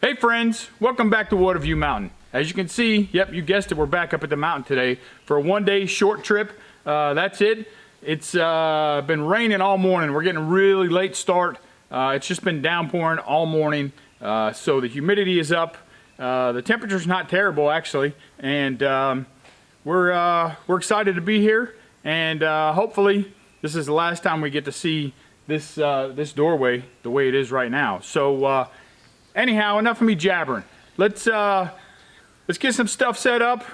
Hey friends, welcome back to Watavue Mountain. As you can see, yep, you guessed it, we're back up at the mountain today for a one-day short trip. That's it. It's been raining all morning. We're getting a really late start. It's just been downpouring all morning, so the humidity is up. The temperature's not terrible actually, and we're excited to be here. And hopefully, this is the last time we get to see this this doorway the way it is right now. So. Anyhow, enough of me jabbering. Let's get some stuff set up.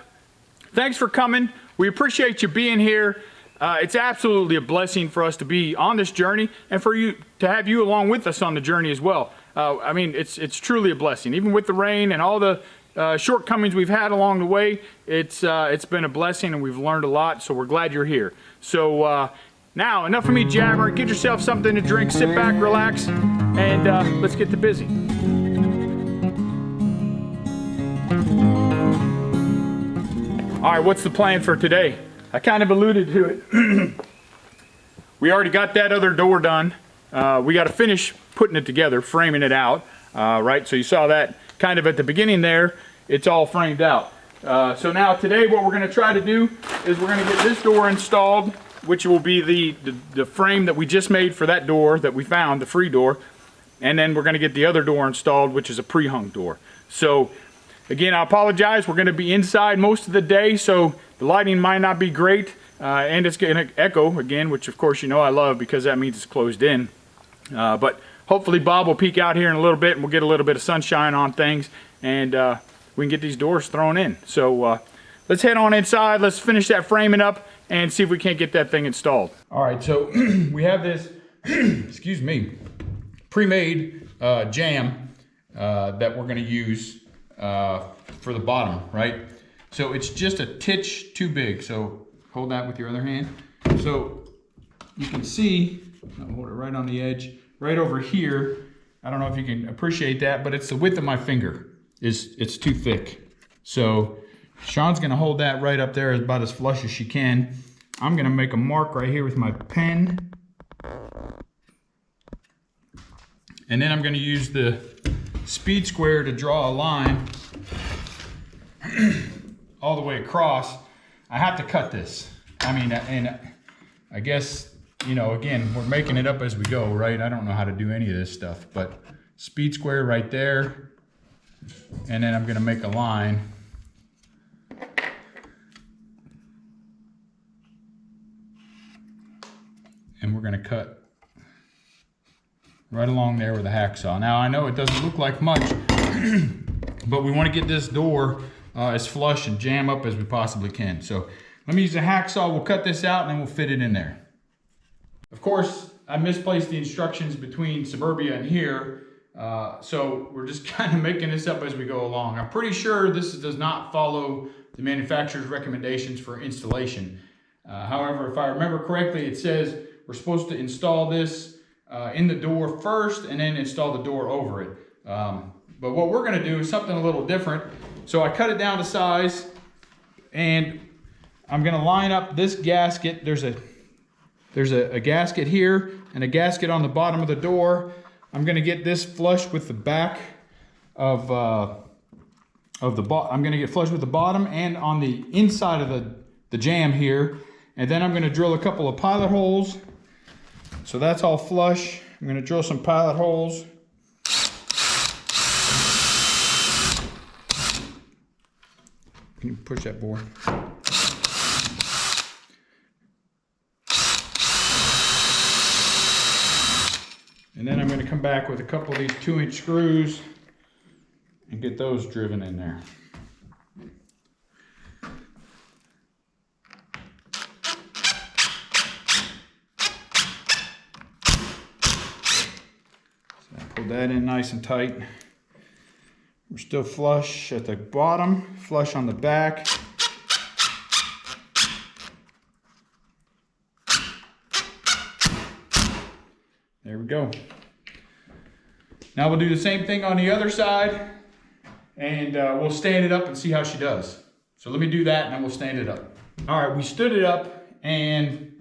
Thanks for coming. We appreciate you being here. It's absolutely a blessing for us to be on this journey and for you to have you along with us on the journey as well. I mean, it's truly a blessing. Even with the rain and all the shortcomings we've had along the way, it's been a blessing and we've learned a lot. So we're glad you're here. So now, enough of me jabbering. Get yourself something to drink. Sit back, relax, and let's get to busy. All right, what's the plan for today? I kind of alluded to it. We already got that other door done. We got to finish putting it together, framing it out, right? So you saw that kind of at the beginning there. It's all framed out. So now today what we're going to try to do is we're going to get this door installed, which will be the frame that we just made for that door that we found, the free door. And then we're going to get the other door installed, which is a pre-hung door. So again, I apologize. We're going to be inside most of the day, so the lighting might not be great, and it's going to echo again, which of course you know I love because that means it's closed in. But hopefully Bob will peek out here in a little bit, and we'll get a little bit of sunshine on things, and we can get these doors thrown in. So let's head on inside. Let's finish that framing up and see if we can't get that thing installed. All right, so we have this, excuse me, pre-made jam that we're going to use for the bottom, right? So it's just a titch too big. So hold that with your other hand. So you can see, I'll hold it right on the edge, right over here. I don't know if you can appreciate that, but it's the width of my finger. It's too thick. So Sean's gonna hold that right up there about as flush as she can. I'm gonna make a mark right here with my pen. And then I'm gonna use the speed square to draw a line all the way across. I have to cut this. I mean, and I guess, you know, again, we're making it up as we go, right? I don't know how to do any of this stuff, but speed square right there. And then I'm gonna make a line. And we're gonna cut right along there with a hacksaw. Now I know it doesn't look like much, but we want to get this door as flush and jam up as we possibly can. So let me use a hacksaw, we'll cut this out and then we'll fit it in there. Of course, I misplaced the instructions between Suburbia and here, so we're just kind of making this up as we go along. I'm pretty sure this does not follow the manufacturer's recommendations for installation. However, if I remember correctly, it says we're supposed to install this in the door first and then install the door over it. But what we're gonna do is something a little different. So I cut it down to size and I'm gonna line up this gasket. There's a gasket here and a gasket on the bottom of the door. I'm gonna get this flush with the back of the bottom. I'm gonna get flush with the bottom and on the inside of the jamb here. And then I'm gonna drill a couple of pilot holes. So that's all flush. I'm gonna drill some pilot holes. Can you push that board? And then I'm gonna come back with a couple of these 2-inch screws and get those driven in there. Pull that in nice and tight. We're still flush at the bottom, flush on the back. There we go. Now we'll do the same thing on the other side and we'll stand it up and see how she does. So let me do that and then we'll stand it up. All right, we stood it up and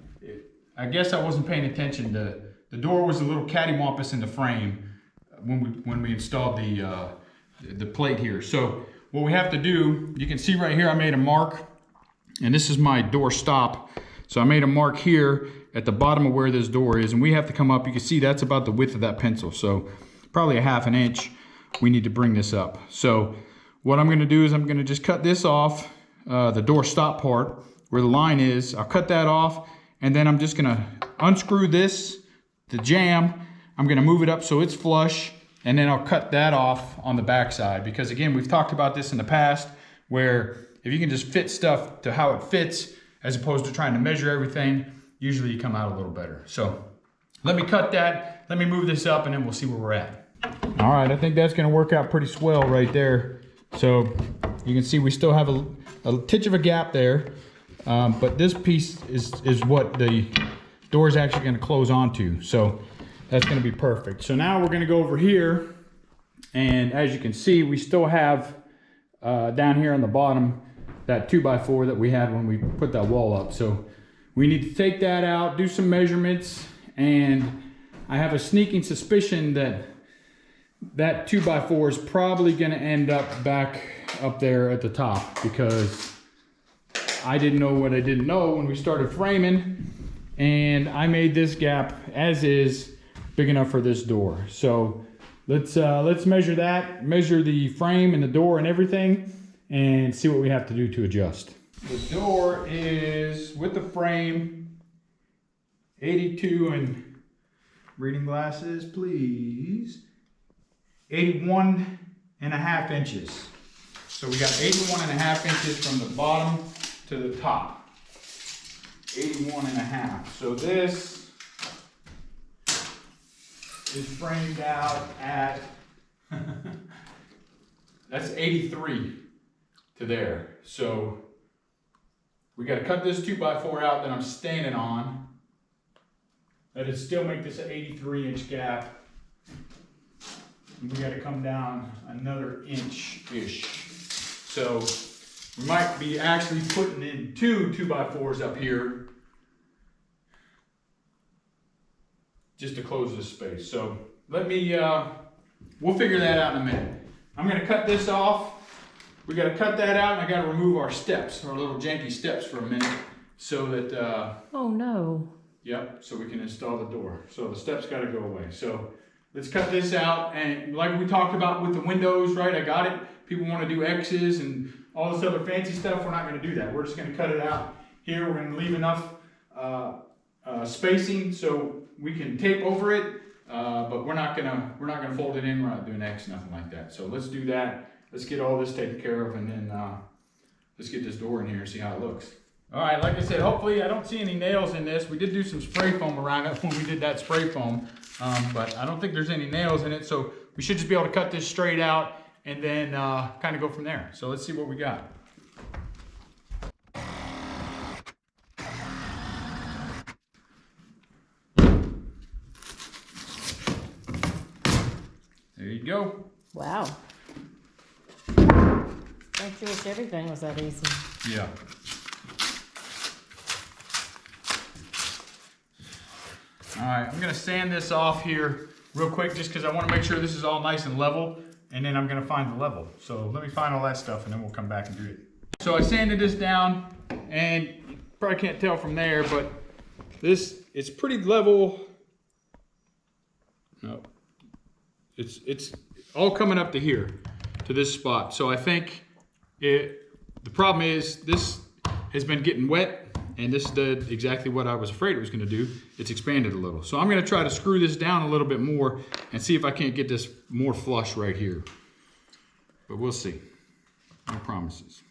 I guess I wasn't paying attention. The door was a little cattywampus in the frame when we installed the the plate here. So what we have to do, you can see right here, I made a mark, and this is my door stop. So I made a mark here at the bottom of where this door is, and we have to come up. You can see that's about the width of that pencil. So probably a 1/2 inch, we need to bring this up. So what I'm gonna do is I'm gonna just cut this off, the door stop part, where the line is. I'll cut that off, and then I'm just gonna unscrew this, the jamb. I'm gonna move it up so it's flush, and then I'll cut that off on the back side. Because again, we've talked about this in the past, where if you can just fit stuff to how it fits, as opposed to trying to measure everything, usually you come out a little better. So let me cut that, let me move this up, and then we'll see where we're at. All right, I think that's gonna work out pretty swell right there. So you can see we still have a titch of a gap there, but this piece is what the door is actually gonna close onto. So that's gonna be perfect. So now we're gonna go over here, and as you can see, we still have down here on the bottom, that 2x4 that we had when we put that wall up. So we need to take that out, do some measurements, and I have a sneaking suspicion that that 2x4 is probably gonna end up back up there at the top, because I didn't know what I didn't know when we started framing, and I made this gap as is big enough for this door. So let's measure that, measure the frame and the door and everything, and see what we have to do to adjust. The door is, with the frame, 82, and reading glasses, please, 81.5 inches. So we got 81.5 inches from the bottom to the top. 81.5. So this is framed out at, that's 83 to there. So we got to cut this 2x4 out that I'm standing on. That'd still make this an 83-inch gap. And we got to come down another inch-ish. So we might be actually putting in 2 2x4s up here just to close this space. So let me, we'll figure that out in a minute. I'm going to cut this off. We got to cut that out, and I got to remove our steps, our little janky steps, for a minute, so that oh no. Yep, so we can install the door. So the steps got to go away. So let's cut this out, and like we talked about with the windows, right? I got it. People want to do X's and all this other fancy stuff. We're not going to do that. We're just going to cut it out here. We're going to leave enough spacing so we can tape over it, but we're not gonna fold it in. We're not doing X, nothing like that. So let's do that. Let's get all this taken care of, and then let's get this door in here and see how it looks. All right, like I said, hopefully I don't see any nails in this. We did do some spray foam around it when we did that spray foam, but I don't think there's any nails in it. So we should just be able to cut this straight out and then kind of go from there. So let's see what we got. There you go. Wow. Don't you wish everything was that easy? Yeah. All right, I'm gonna sand this off here real quick just because I want to make sure this is all nice and level, and then I'm gonna find the level. So let me find all that stuff and then we'll come back and do it. So I sanded this down, and you probably can't tell from there, but it's pretty level. No, it's all coming up to here, to this spot. So I think the problem is this has been getting wet, and this did exactly what I was afraid it was gonna do. It's expanded a little. So I'm gonna try to screw this down a little bit more and see if I can't get this more flush right here. But we'll see. No promises.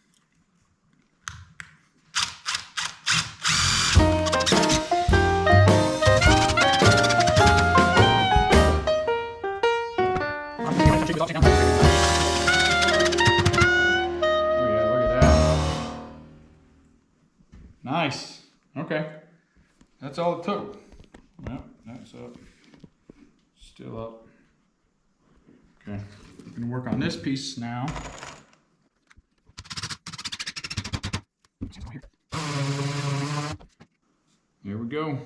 Nice. Okay. That's all it took. Well, that's up. Still up. Okay. I'm going to work on this piece now. There we go.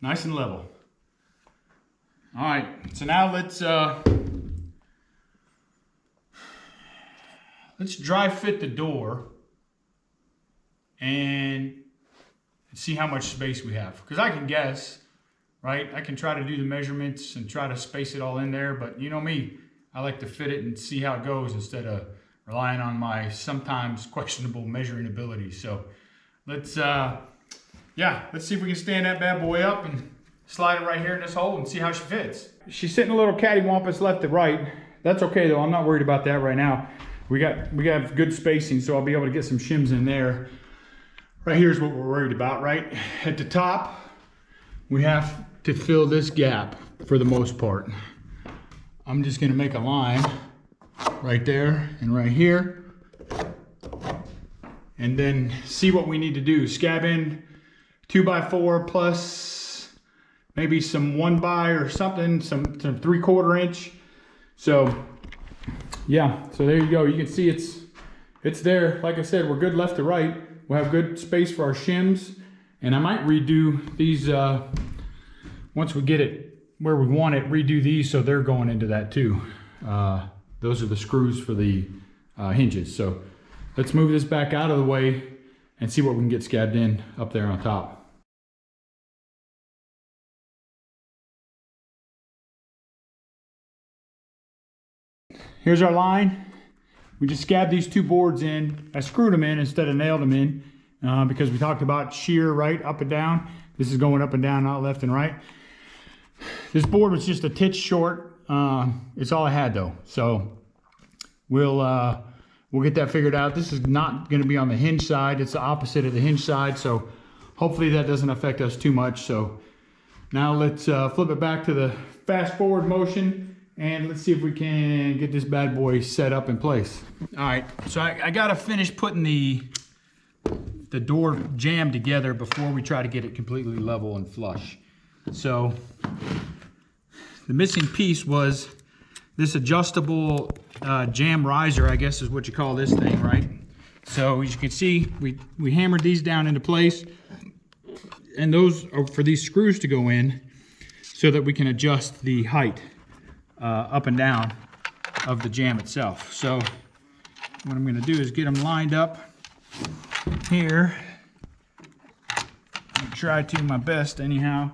Nice and level. All right. So now let's let's dry fit the door and see how much space we have. Because I can guess, right? I can try to do the measurements and try to space it all in there, but you know me, I like to fit it and see how it goes instead of relying on my sometimes questionable measuring ability. So let's see if we can stand that bad boy up and slide it right here in this hole and see how she fits. She's sitting a little cattywampus left to right. That's okay though, I'm not worried about that right now. We got good spacing, so I'll be able to get some shims in there. Right here's what we're worried about, right? At the top, we have to fill this gap for the most part. I'm just gonna make a line right there and right here, and then see what we need to do. Scab in 2x4 plus maybe some 1x or something, some 3/4 inch. So yeah, so there you go. You can see it's there. Like I said, we're good left to right. We'll have good space for our shims, and I might redo these once we get it where we want it, redo these so they're going into that too. Those are the screws for the hinges. So let's move this back out of the way and see what we can get scabbed in up there on top. Here's our line. We just scabbed these two boards in. I screwed them in instead of nailed them in because we talked about shear, right, up and down. This is going up and down, not left and right. This board was just a titch short. It's all I had though. So we'll get that figured out. This is not going to be on the hinge side. It's the opposite of the hinge side. So hopefully that doesn't affect us too much. So now let's flip it back to the fast forward motion. And let's see if we can get this bad boy set up in place. All right, so I gotta finish putting the door jamb together before we try to get it completely level and flush. So the missing piece was this adjustable jam riser, I guess is what you call this thing, right? So as you can see, we hammered these down into place, and those are for these screws to go in so that we can adjust the height up and down of the jam itself. So what I'm going to do is get them lined up here. I'll try to my best anyhow.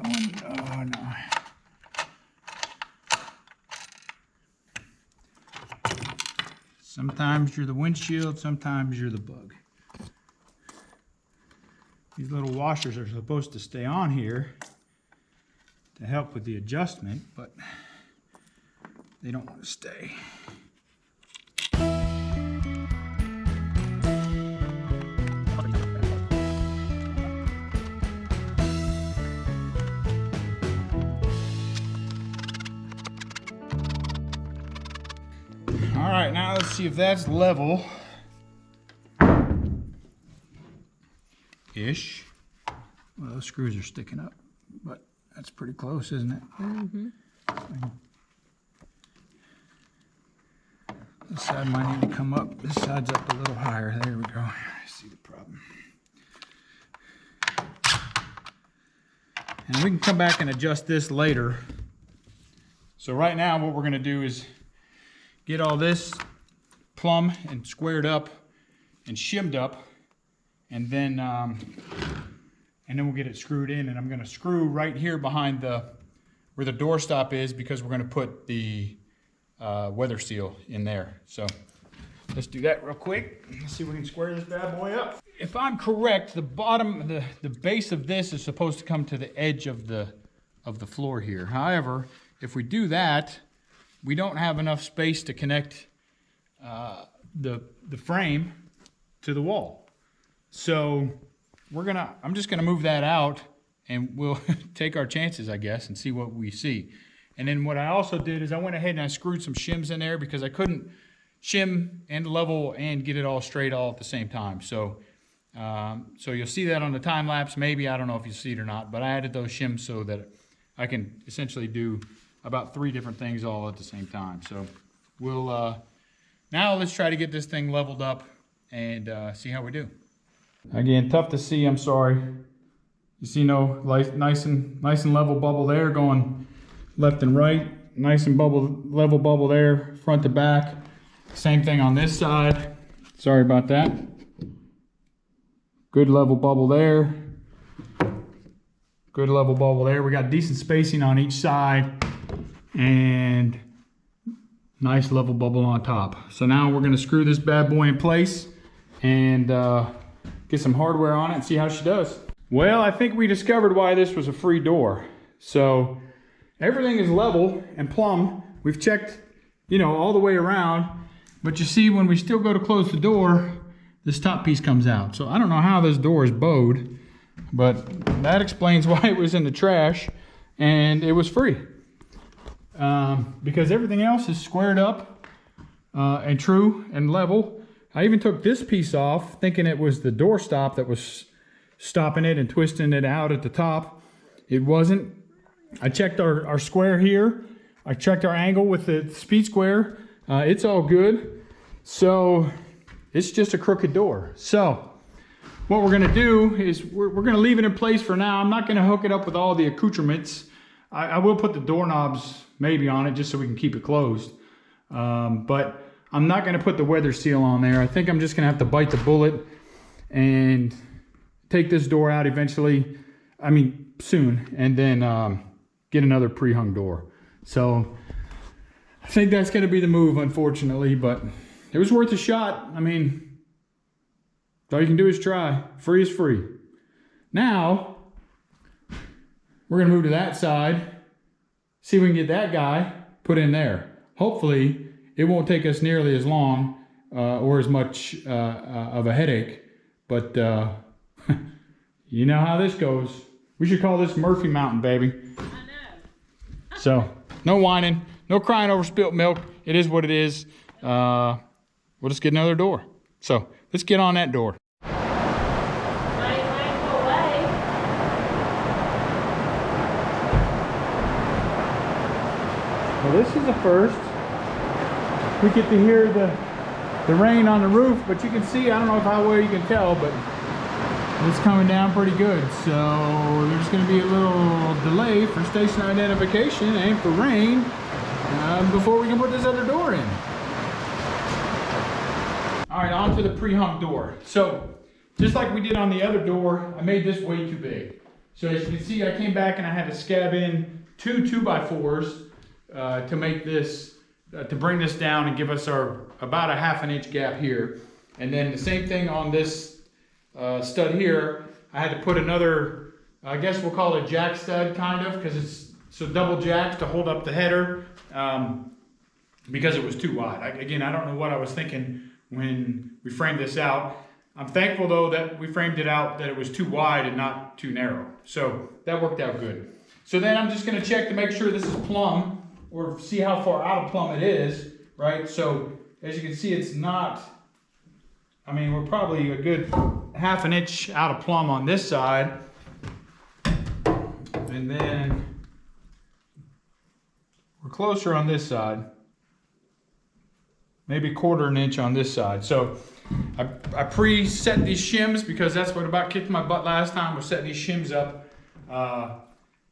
Oh no. Sometimes you're the windshield, sometimes you're the bug. These little washers are supposed to stay on here to help with the adjustment, but they don't want to stay. All right, now let's see if that's level-ish. Well, those screws are sticking up, but that's pretty close, isn't it? Mm-hmm. This side might need to come up. This side's up a little higher. There we go. I see the problem. And we can come back and adjust this later. So right now what we're going to do is get all this plumb and squared up and shimmed up, and then we'll get it screwed in. And I'm going to screw right here behind where the door stop is, because we're going to put the weather seal in there. So let's do that real quick. Let's see if we can square this bad boy up. If I'm correct, the bottom, the base of this is supposed to come to the edge of the floor here. However, if we do that, we don't have enough space to connect the frame to the wall. So I'm just gonna move that out, and we'll take our chances, I guess, and see what we see. And then what I also did is I went ahead and I screwed some shims in there because I couldn't shim and level and get it all straight all at the same time. So you'll see that on the time lapse, maybe. I don't know if you see it or not, but I added those shims so that I can essentially do about 3 different things all at the same time. So we'll now let's try to get this thing leveled up and see how we do. Again, tough to see, I'm sorry. You see no nice and level bubble there going left and right. Nice and level bubble there, front to back. Same thing on this side. Sorry about that. Good level bubble there. Good level bubble there. We got decent spacing on each side and nice level bubble on top. So now we're gonna screw this bad boy in place and get some hardware on it and see how she does. Well, I think we discovered why this was a free door. So everything is level and plumb. We've checked, you know, all the way around, but you see when we still go to close the door, this top piece comes out. So I don't know how this door is bowed, but that explains why it was in the trash and it was free. Because everything else is squared up and true and level. I even took this piece off thinking it was the door stop that was stopping it and twisting it out at the top. It wasn't. I checked our square here. I checked our angle with the speed square. It's all good. So it's just a crooked door. So what we're gonna do is we're gonna leave it in place for now. I'm not gonna hook it up with all the accoutrements. I will put the doorknobs maybe on it just so we can keep it closed. But I'm not gonna put the weather seal on there. I think I'm just gonna have to bite the bullet and take this door out eventually. I mean, soon, and then get another pre-hung door. So I think that's gonna be the move, unfortunately, but it was worth a shot. I mean, all you can do is try. Free is free. Now, we're gonna move to that side, see if we can get that guy put in there. Hopefully, it won't take us nearly as long or as much of a headache, but you know how this goes. We should call this Murphy Mountain, baby. I know. So, no whining, no crying over spilt milk. It is what it is. We'll just get another door. So, let's get on that door. Well, this is a first. We get to hear the rain on the roof, but you can see, I don't know how well you can tell, but it's coming down pretty good. So there's going to be a little delay for station identification and for rain before we can put this other door in. All right, on to the pre-hung door. So just like we did on the other door, I made this way too big. So as you can see, I came back and I had to scab in two 2x4s to make this, to bring this down and give us our about a ½ inch gap here. And then the same thing on this stud here. I had to put another, I guess we'll call it jack stud kind of, because it's so double jacked to hold up the header because it was too wide. Again, I don't know what I was thinking when we framed this out. I'm thankful though that we framed it out that it was too wide and not too narrow. So that worked out good. So then I'm just gonna check to make sure this is plumb, or see how far out of plumb it is, right? So as you can see, it's not, I mean, we're probably a good ½ inch out of plumb on this side. And then we're closer on this side. Maybe ¼ inch on this side. So I pre-set these shims because that's what about kicked my butt last time, was setting these shims up.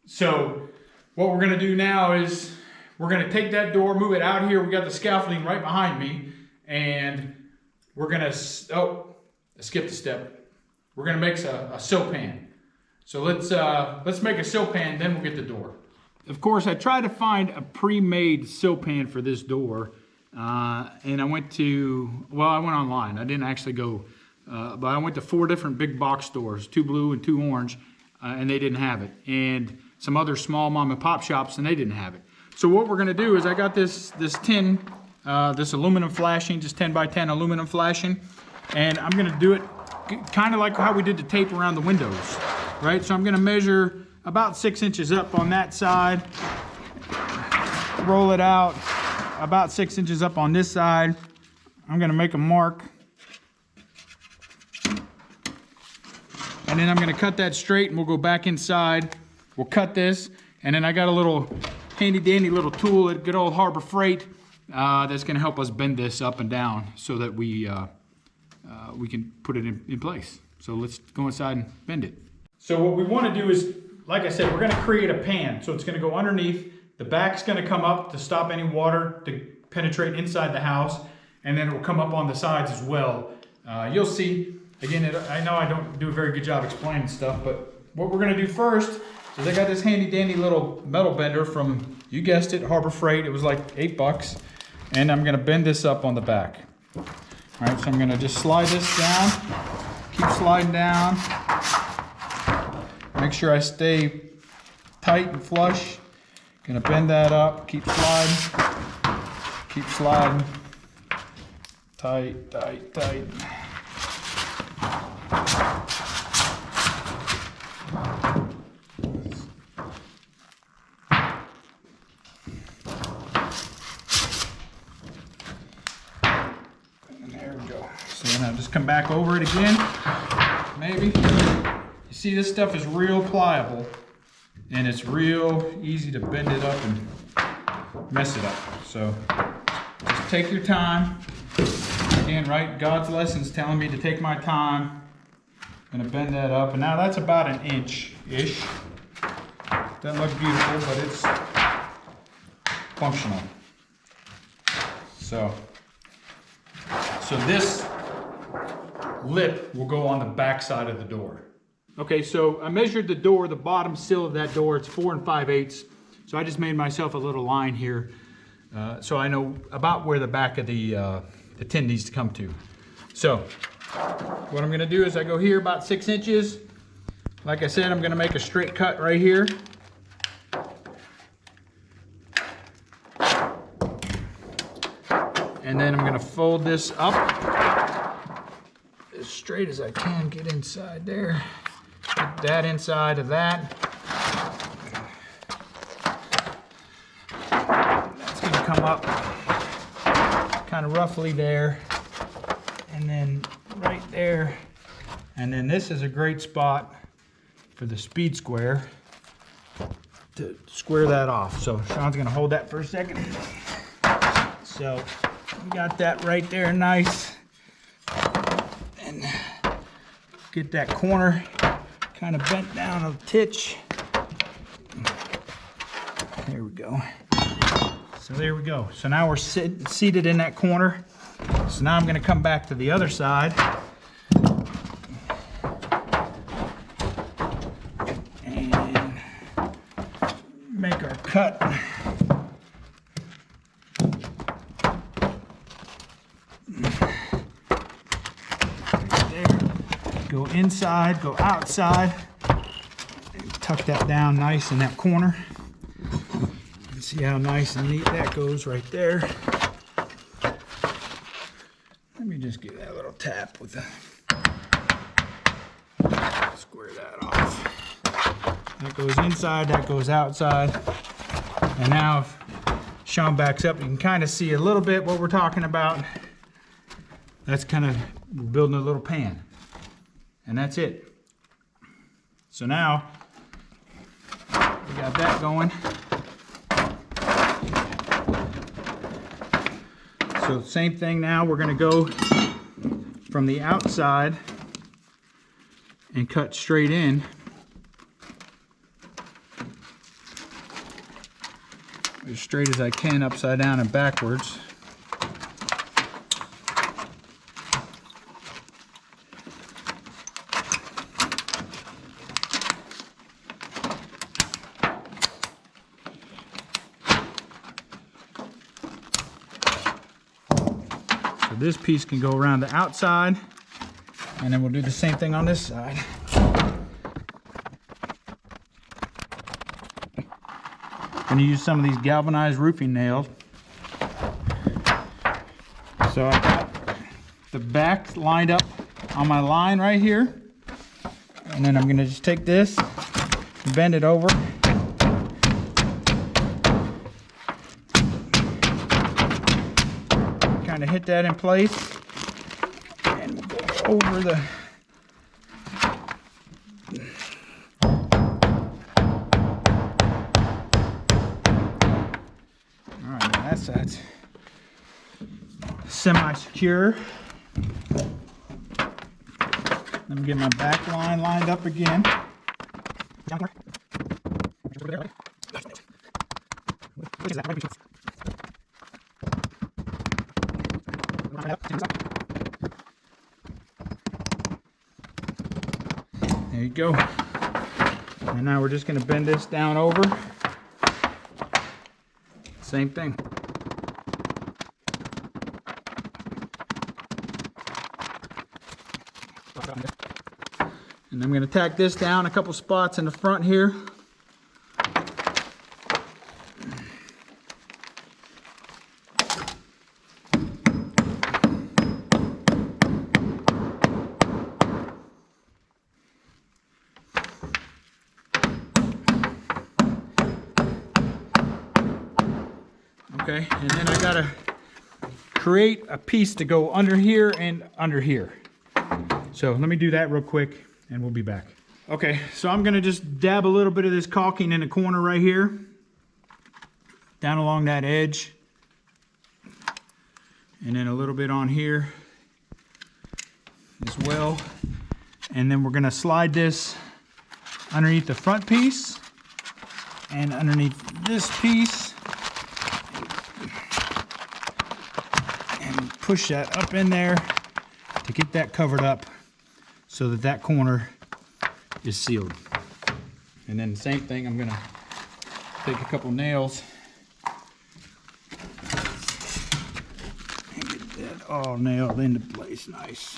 So what we're gonna do now is we're gonna take that door, move it out here. We got the scaffolding right behind me, and we're gonna, oh, I skipped a step. We're gonna make a sill pan. So let's make a sill pan, then we'll get the door. Of course, I tried to find a pre-made sill pan for this door, and I went online. I didn't actually go, but I went to 4 different big box stores, 2 blue and 2 orange, and they didn't have it. And some other small mom and pop shops, and they didn't have it. So what we're gonna do is I got this tin, this aluminum flashing, just 10 by 10 aluminum flashing, and I'm gonna do it kind of like how we did the tape around the windows, right? So I'm gonna measure about 6 inches up on that side, roll it out about 6 inches up on this side. I'm gonna make a mark, and then I'm gonna cut that straight, and we'll go back inside. We'll cut this, and then I got a little handy dandy little tool at good old Harbor Freight that's gonna help us bend this up and down so that we can put it in place. So let's go inside and bend it. So what we want to do is, like I said, we're going to create a pan. So it's going to go underneath. The back's going to come up to stop any water to penetrate inside the house. And then it will come up on the sides as well. You'll see, again, I know I don't do a very good job explaining stuff, but what we're going to do first is I got this handy dandy little metal bender from, you guessed it, Harbor Freight. It was like $8. And I'm going to bend this up on the back. All right, so I'm going to just slide this down. Keep sliding down. Make sure I stay tight and flush. Gonna bend that up, keep sliding. Keep sliding. Tight, tight, tight. And there we go. So now just come back over it again, maybe. You see, this stuff is real pliable and it's real easy to bend it up and mess it up. So just take your time. Again, right, God's lessons telling me to take my time. Gonna bend that up, and now that's about an inch-ish. Doesn't look beautiful, but it's functional. So this lip will go on the back side of the door. Okay, so I measured the door, the bottom sill of that door. It's 4 5/8. So I just made myself a little line here, so I know about where the back of the tin needs to come to. So what I'm gonna do is I go here about 6 inches. Like I said, I'm gonna make a straight cut right here. And then I'm gonna fold this up as straight as I can, get inside there. Get that inside of that. That's gonna come up kind of roughly there. And then right there. And then this is a great spot for the speed square to square that off. So Sean's gonna hold that for a second. So we got that right there, nice. And get that corner kind of bent down a titch. There we go. So there we go. So now we're seated in that corner. So now I'm going to come back to the other side. And make our cut. Go inside, go outside, and tuck that down nice in that corner. You see how nice and neat that goes right there. Let me just give that a little tap with the, square that off. That goes inside, that goes outside. And now if Sean backs up, you can kind of see a little bit what we're talking about. That's kind of, we're building a little pan. And that's it. So now we got that going. So same thing now, we're gonna go from the outside and cut straight in. As straight as I can, upside down and backwards. This piece can go around the outside, and then we'll do the same thing on this side. I'm going to use some of these galvanized roofing nails. So I got the back lined up on my line right here, and then I'm going to just take this, bend it over. Kind of hit that in place, and we'll go over the all right, that's semi-secure. Let me get my back line lined up again. There you go. And now we're just going to bend this down over. Same thing. And I'm going to tack this down a couple spots in the front here. Okay, and then I gotta create a piece to go under here and under here. So let me do that real quick and we'll be back. Okay, so I'm gonna just dab a little bit of this caulking in the corner right here, down along that edge, and then a little bit on here as well. And then we're gonna slide this underneath the front piece and underneath this piece. Push that up in there to get that covered up so that that corner is sealed. And then the same thing, I'm gonna take a couple nails and get that all nailed into place nice.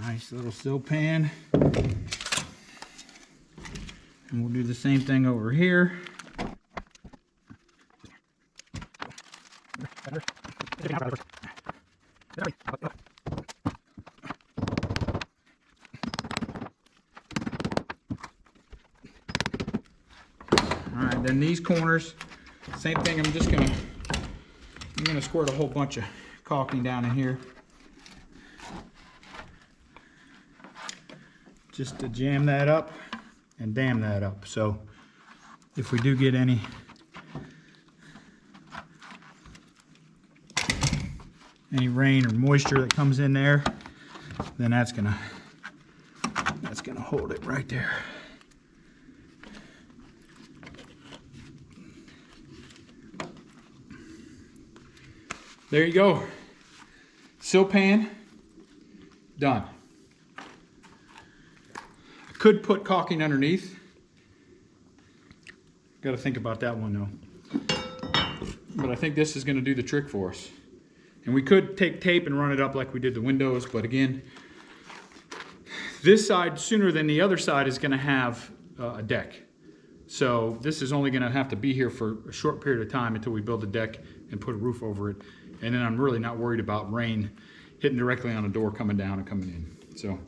Nice little sill pan. And we'll do the same thing over here. Alright, then these corners, same thing, I'm gonna squirt a whole bunch of caulking down in here. Just to jam that up and dam that up. So if we do get any rain or moisture that comes in there, then that's gonna hold it right there. There you go. Sill pan done. I could put caulking underneath. Got to think about that one though. But I think this is going to do the trick for us. And we could take tape and run it up like we did the windows, but again, this side sooner than the other side is going to have a deck. So this is only going to have to be here for a short period of time until we build a deck and put a roof over it. And then I'm really not worried about rain hitting directly on the door coming down and coming in. So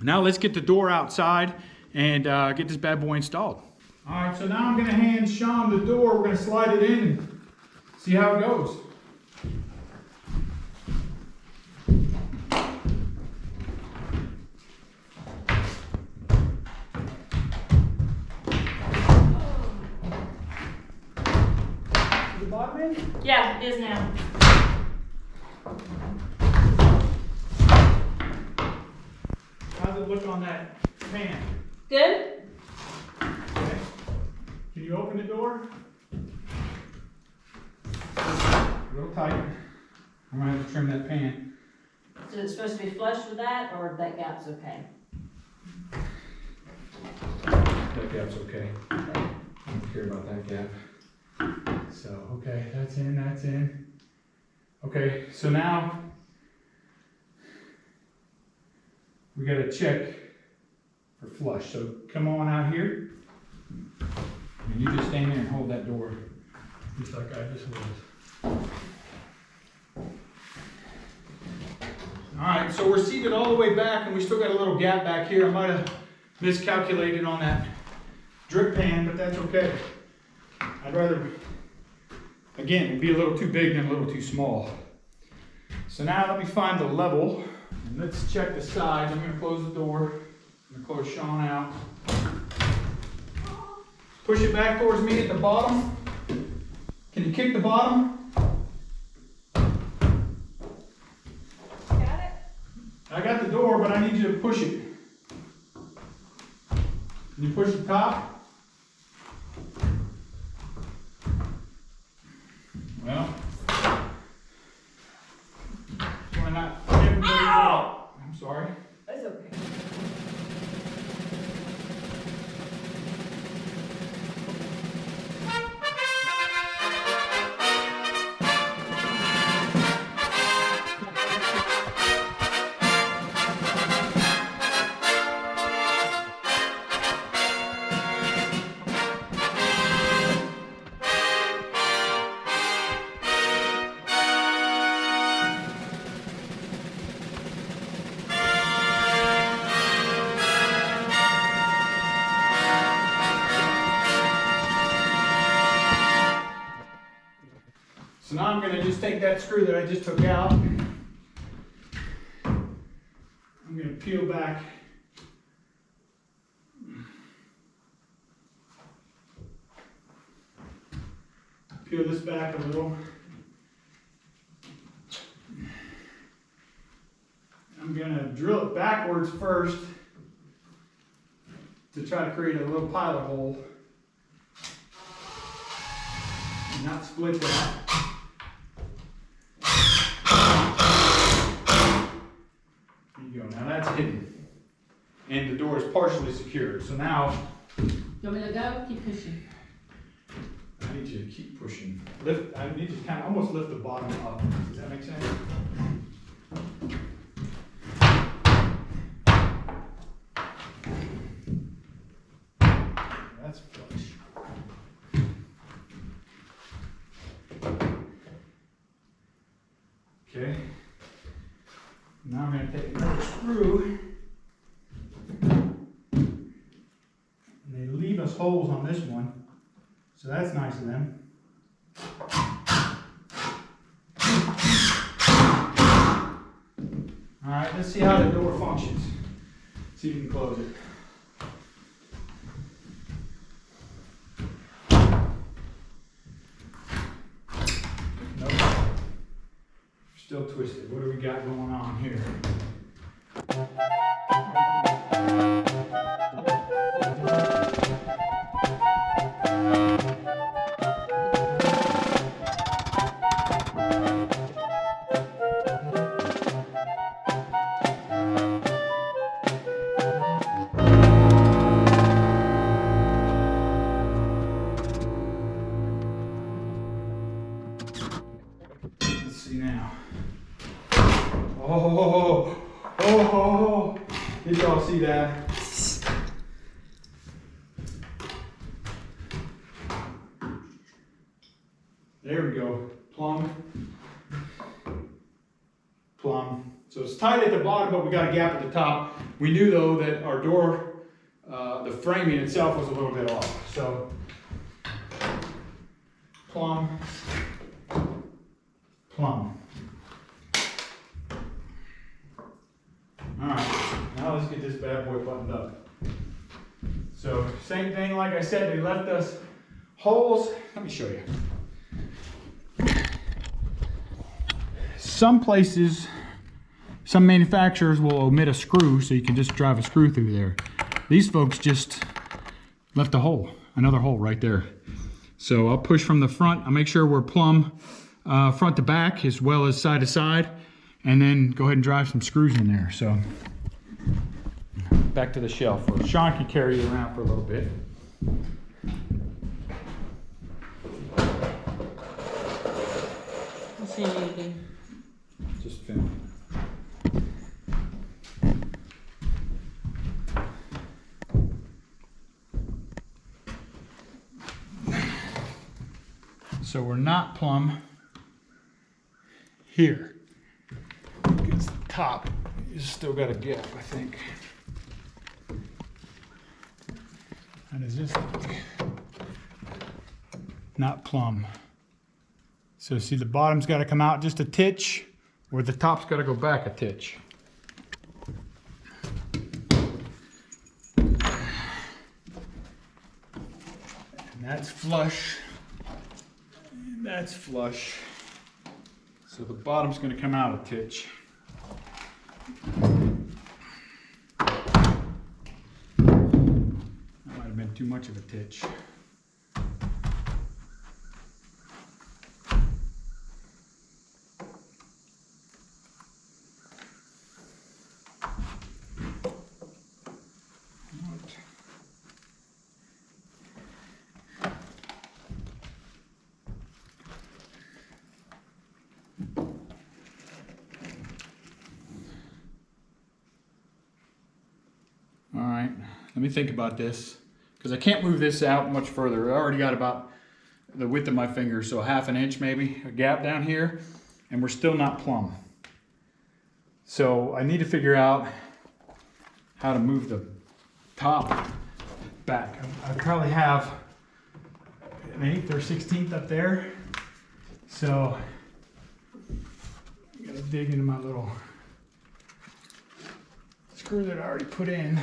now let's get the door outside and get this bad boy installed. All right, so now I'm going to hand Sean the door. We're going to slide it in and see how it goes. Yeah, it is now. How's it look on that pan? Good? Okay. Can you open the door? A little tight. I'm gonna have to trim that pan. So it's supposed to be flush with that, or that gap's okay? That gap's okay. I don't care about that gap. So, okay, that's in, that's in. Okay, so now we gotta check for flush. So come on out here. And you just stand there and hold that door just like I just was. All right, so we're seated all the way back and we still got a little gap back here. I might have miscalculated on that drip pan, but that's okay. I'd rather, again, it'd be a little too big than a little too small. So now let me find the level and let's check the sides. I'm gonna close the door. I'm gonna close Sean out. Push it back towards me at the bottom. Can you kick the bottom? I got the door, but I need you to push it. Can you push the top? Well, why not everybody? Ow! I'm sorry. That's okay. So now I'm going to just take that screw that I just took out. I'm going to peel back. Peel this back a little. I'm going to drill it backwards first to try to create a little pilot hole and not split that. There you go. Now that's hidden, and the door is partially secured. So now You want me to go? Keep pushing. I need you to keep pushing. Lift. I need you to kind of almost lift the bottom up. Does that make sense? That's flush. Okay. Now I'm going to take another screw. And they leave us holes on this one. So that's nice of them. All right, let's see how the door functions. See if you can close it. Nope. Still twisted. What do we got going on here? Let's see now. Oh, did y'all see that? There we go, plumb. So it's tight at the bottom, but we got a gap at the top. We knew though that our door, the framing itself was a little bit off. So plumb. All right, now let's get this bad boy buttoned up. So same thing, like I said, they left us holes. Let me show you. Some places, some manufacturers will omit a screw so you can just drive a screw through there. These folks just left a hole, another hole right there. So I'll push from the front. I'll make sure we're plumb front to back as well as side to side, and then go ahead and drive some screws in there. So back to the shelf. Sean can carry it around for a little bit. Let's see anything. Just film. So we're not plumb here. Against the top, you still got a gap, I think. How does this look? Not plumb. So see, the bottom's got to come out just a titch, or the top's got to go back a titch. And that's flush. And that's flush. So the bottom's going to come out a titch. too much of a titch. All right, let me think about this, because I can't move this out much further. I already got about the width of my finger, so 1/2 inch maybe, a gap down here, and we're still not plumb. So I need to figure out how to move the top back. I probably have an 1/8 or 1/16 up there, so I gotta dig into my little screw that I already put in.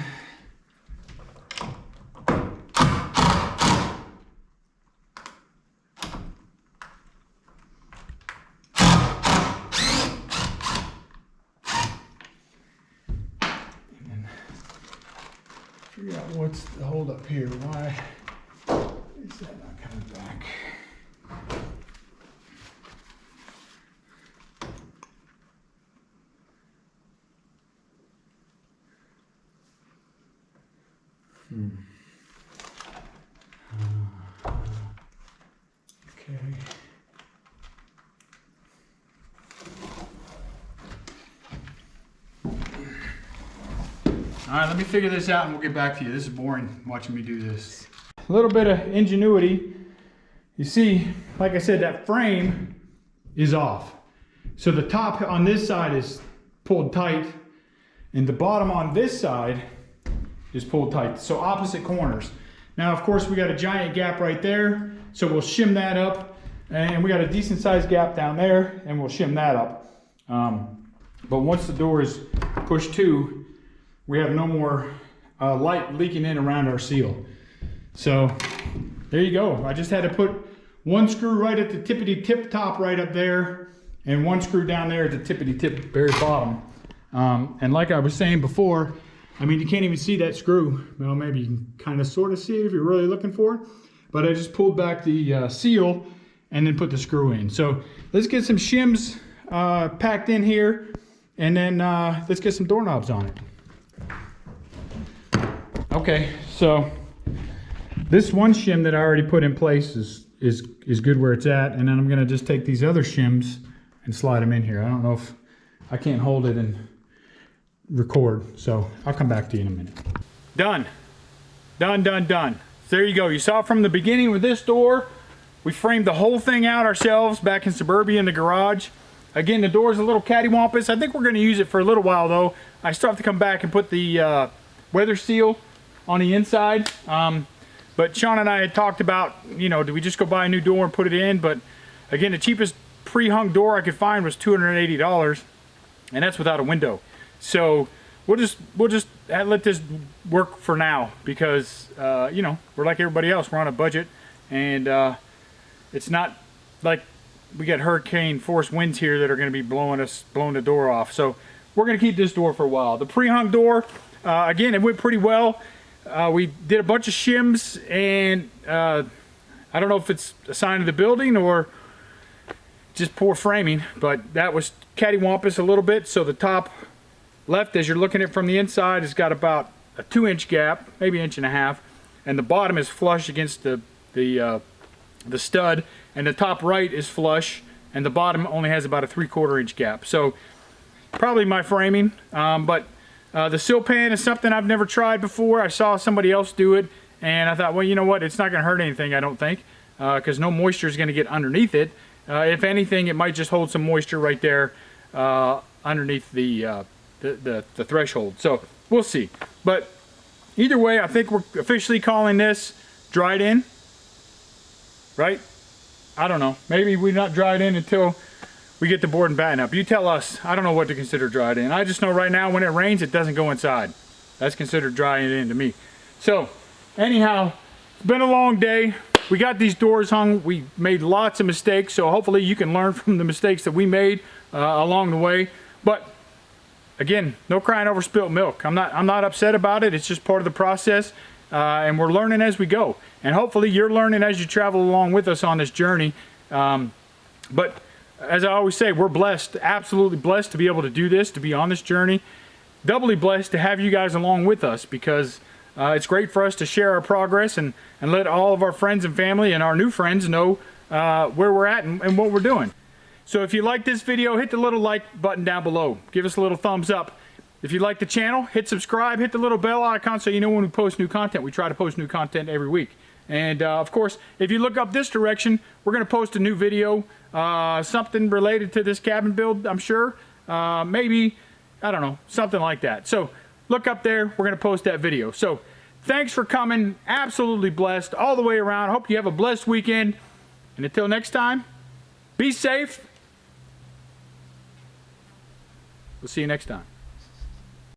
And then figure out what's the hold up here. Why is that not coming back? Okay. All right, let me figure this out and we'll get back to you. This is boring watching me do this. A little bit of ingenuity. You see, like I said, that frame is off. So the top on this side is pulled tight and the bottom on this side is pulled tight. So opposite corners. Now, of course, we got a giant gap right there. So we'll shim that up. And we got a decent sized gap down there and we'll shim that up. But once the door is pushed to, we have no more light leaking in around our seal. So there you go. I just had to put one screw right at the tippity tip top right up there and one screw down there at the tippity tip very bottom. And like I was saying before, I mean, you can't even see that screw. Well, maybe you can kind of sort of see it if you're really looking for it. But I just pulled back the seal and then put the screw in. So let's get some shims packed in here, and then let's get some doorknobs on it. Okay, so this one shim that I already put in place is good where it's at, and then I'm gonna just take these other shims and slide them in here. I don't know if I can't hold it and record, so I'll come back to you in a minute. Done. Done. So there you go. You saw from the beginning with this door, we framed the whole thing out ourselves back in suburbia in the garage. Again, the door's a little cattywampus. I think we're going to use it for a little while though. I still have to come back and put the weather seal on the inside. But Sean and I had talked about, you know, do we just go buy a new door and put it in? But again, the cheapest pre-hung door I could find was $280, and that's without a window. So we'll just let this work for now, because you know, we're like everybody else. We're on a budget, and it's not like we got hurricane force winds here that are going to be blowing the door off. So we're going to keep this door for a while. The pre-hung door, again, it went pretty well. We did a bunch of shims, and I don't know if it's a sign of the building or just poor framing, but that was cattywampus a little bit. So the top left, as you're looking at it from the inside, has got about a 2-inch gap, maybe 1.5 inches, and the bottom is flush against the stud, and the top right is flush, and the bottom only has about a 3/4 inch gap. So probably my framing, but the sill pan is something I've never tried before. I saw somebody else do it, and I thought, well, you know what, it's not going to hurt anything, I don't think, because no moisture is going to get underneath it. If anything, it might just hold some moisture right there underneath the threshold. So we'll see. But either way, I think we're officially calling this dried in, right? I don't know. Maybe we're not dried in until we get the board and batten up. You tell us. I don't know what to consider dried in. I just know right now when it rains, it doesn't go inside. That's considered drying in to me. So anyhow, it's been a long day. We got these doors hung. We made lots of mistakes, so hopefully you can learn from the mistakes that we made along the way. But again, no crying over spilt milk. I'm not upset about it. It's just part of the process. and we're learning as we go. And hopefully you're learning as you travel along with us on this journey. But as I always say, we're blessed, absolutely blessed to be able to do this, to be on this journey. Doubly blessed to have you guys along with us, because it's great for us to share our progress and let all of our friends and family and our new friends know where we're at and what we're doing. So if you like this video, hit the little like button down below. Give us a little thumbs up. If you like the channel, hit subscribe, hit the little bell icon so you know when we post new content. We try to post new content every week. And of course, if you look up this direction, we're going to post a new video, something related to this cabin build, I'm sure. Maybe, I don't know, something like that. So look up there, we're going to post that video. So thanks for coming, absolutely blessed all the way around. Hope you have a blessed weekend. And until next time, be safe. We'll see you next time.